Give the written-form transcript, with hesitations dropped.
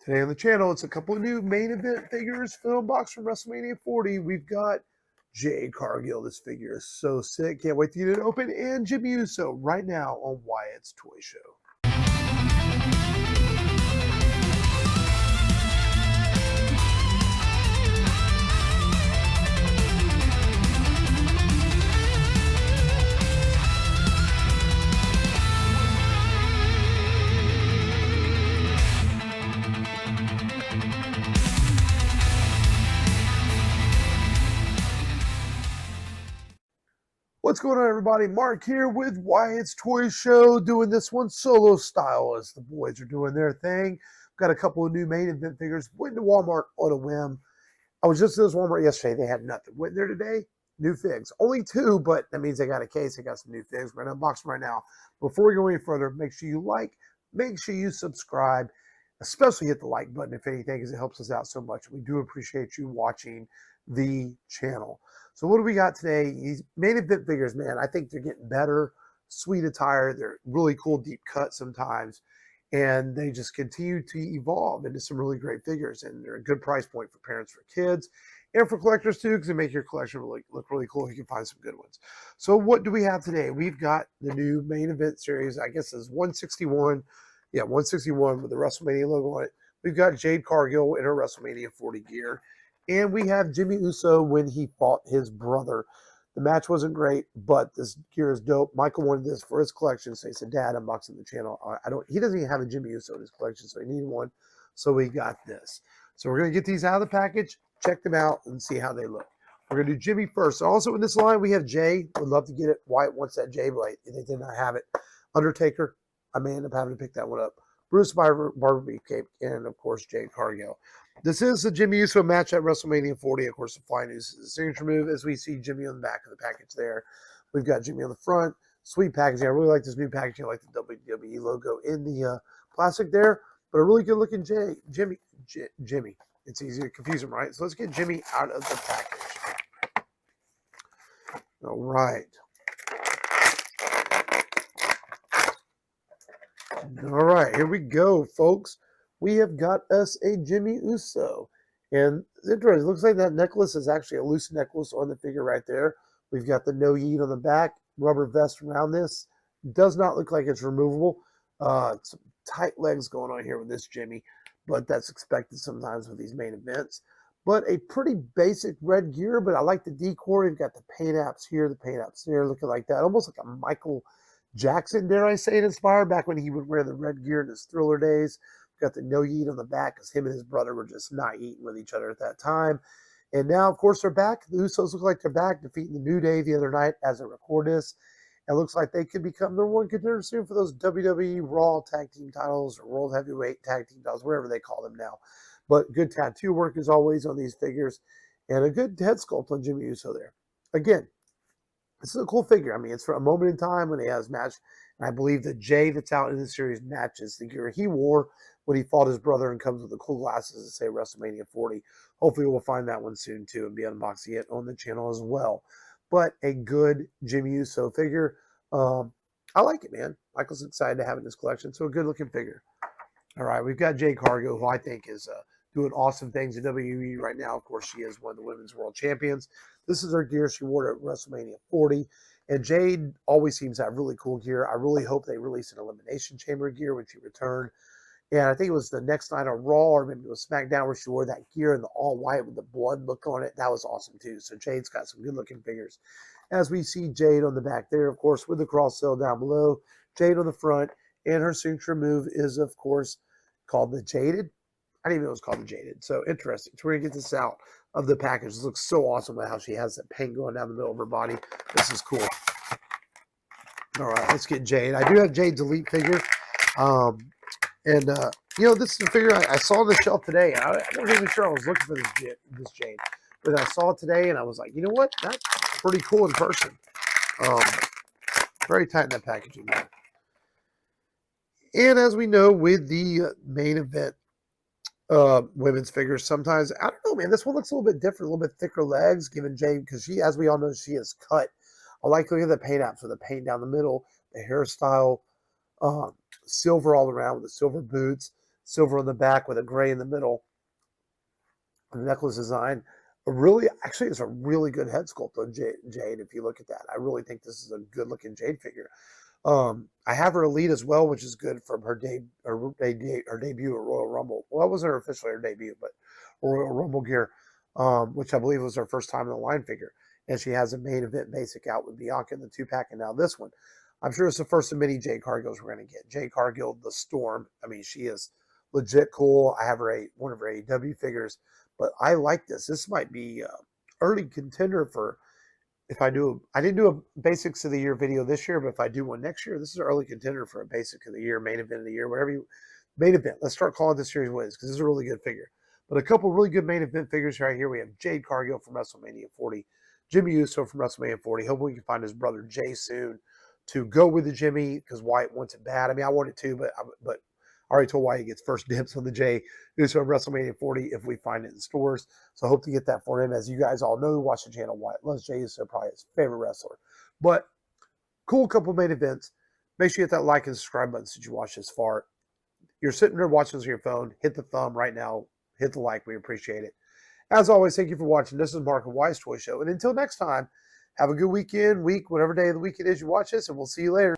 Today on the channel, it's a couple of new main event figures film box from WrestleMania 40. We've got Jade Cargill. This figure is so sick. Can't wait to get it open. And Jimmy Uso right now on Wyatt's Toy Show. What's going on, everybody? Mark here with Wyatt's Toy Show, doing this one solo style as the boys are doing their thing. Got a couple of new main event figures. Went to Walmart on a whim. I was just at this Walmart yesterday. They had nothing. Went there today, new figs. Only two, but that means they got a case. They got some new figs. We're going to unbox them right now. Before we go any further, make sure you like, make sure you subscribe, especially hit the like button if anything, because it helps us out so much. We do appreciate you watching the channel. So what do we got today? These main event figures, man, I think they're getting better. Sweet attire. They're really cool, deep cut sometimes. And they just continue to evolve into some really great figures. And they're a good price point for parents, for kids, and for collectors too, because they make your collection look really cool. You can find some good ones. So what do we have today? We've got the new main event series. I guess it's 161. Yeah, 161 with the WrestleMania logo on it. We've got Jade Cargill in her WrestleMania 40 gear. And we have Jimmy Uso when he fought his brother. The match wasn't great, but this gear is dope. Michael wanted this for his collection, so he said, Dad, unboxing the channel. He doesn't even have a Jimmy Uso in his collection, so he needed one. So we got this. So we're going to get these out of the package, check them out, and see how they look. We're going to do Jimmy first. Also in this line, we have Jay. Would love to get it. Wyatt wants that Jay, but they did not have it. Undertaker, I may end up having to pick that one up. Bruce Barber Beefcake, and of course, Jade Cargill. This is the Jimmy Uso match at WrestleMania 40. Of course, the fly news is the signature move, as we see Jimmy on the back of the package there. We've got Jimmy on the front. Sweet packaging. I really like this new packaging. I like the WWE logo in the plastic there, but a really good looking Jimmy. It's easy to confuse them, right? So let's get Jimmy out of the package. All right. All right, here we go, folks. We have got us a Jimmy Uso. And it's interesting. It looks like that necklace is actually a loose necklace on the figure right there. We've got the no yeet on the back, rubber vest around this. Does not look like it's removable. Some tight legs going on here with this Jimmy, but that's expected sometimes with these main events. But a pretty basic red gear, but I like the decor. You've got the paint apps here, the paint apps there, looking like that. Almost like a Michael Jackson, dare I say it, inspired back when he would wear the red gear in his Thriller days. Got the no yeet on the back because him and his brother were just not eating with each other at that time. And now, of course, they're back. The Usos look like they're back, defeating the New Day the other night as I record this. It looks like they could become number one contender soon for those WWE Raw Tag Team titles or World Heavyweight Tag Team titles, wherever they call them now. But good tattoo work as always on these figures, and a good head sculpt on Jimmy Uso there. Again, this is a cool figure. I mean, it's for a moment in time when he has match. And I believe the Jay that's out in the series matches the gear he wore when he fought his brother, and comes with the cool glasses that say WrestleMania 40. Hopefully we'll find that one soon too and be unboxing it on the channel as well. But a good Jimmy Uso figure. I like it, man. Michael's excited to have it in his collection. So a good looking figure. All right, we've got Jade Cargill, who I think is doing awesome things in WWE right now. Of course, she is one of the women's world champions. This is her gear she wore at WrestleMania 40. And Jade always seems to have really cool gear. I really hope they release an Elimination Chamber gear when she returned. And I think it was the next night on Raw, or maybe it was SmackDown, where she wore that gear in the all white with the blood look on it. That was awesome too. So Jade's got some good looking figures. As we see Jade on the back there, of course, with the cross cell down below, Jade on the front, and her signature move is, of course, called the Jaded. I didn't even know it was called the Jaded. So interesting. So we're going to get this out of the package. This looks so awesome with how she has that paint going down the middle of her body. This is cool. All right, let's get Jade. I do have Jade's Elite figure. You know, this is a figure I saw on the shelf today. And I wasn't even sure I was looking for this Jade. But I saw it today, and I was like, you know what? That's pretty cool in person. Very tight in that packaging there. And as we know, with the main event women's figures, sometimes, I don't know, man, this one looks a little bit different, a little bit thicker legs, given Jade, because she, as we all know, she is cut. I like looking at the paint apps with the paint down the middle, the hairstyle, silver all around with the silver boots. silver on the back with a gray in the middle. The necklace design, actually, it's a really good head sculpt on Jade. If you look at that, I really think this is a good looking Jade figure. I have her Elite as well, which is good from her debut at Royal Rumble. Well, that wasn't her officially her debut, but Royal Rumble gear, which I believe was her first time in the line figure. And she has a main event basic out with Bianca in the 2-pack, and now this one. I'm sure it's the first of many Jade Cargills we're going to get. Jade Cargill, the Storm. I mean, she is legit cool. I have her one of her AEW figures, but I like this. This might be early contender for if I do. I didn't do a basics of the year video this year, but if I do one next year, this is an early contender for a basic of the year, main event of the year, whatever you main event. Let's start calling this series wins because this is a really good figure. But a couple really good main event figures right here. We have Jade Cargill from WrestleMania 40, Jimmy Uso from WrestleMania 40. Hopefully we can find his brother Jay soon to go with the Jimmy because Wyatt wants it bad. I mean, I want it too, but I already told Wyatt he gets first dibs on the Jay Uso from WrestleMania 40 if we find it in stores. So I hope to get that for him. As you guys all know who watch the channel, Wyatt loves Jay Uso, probably his favorite wrestler. But cool couple main events. Make sure you hit that like and subscribe button since you watched this far. You're sitting there watching this on your phone. Hit the thumb right now. Hit the like. We appreciate it. As always, thank you for watching. This is Mark of Wyatt's Toy Show. And until next time, have a good weekend, week, whatever day of the week it is you watch this, and we'll see you later.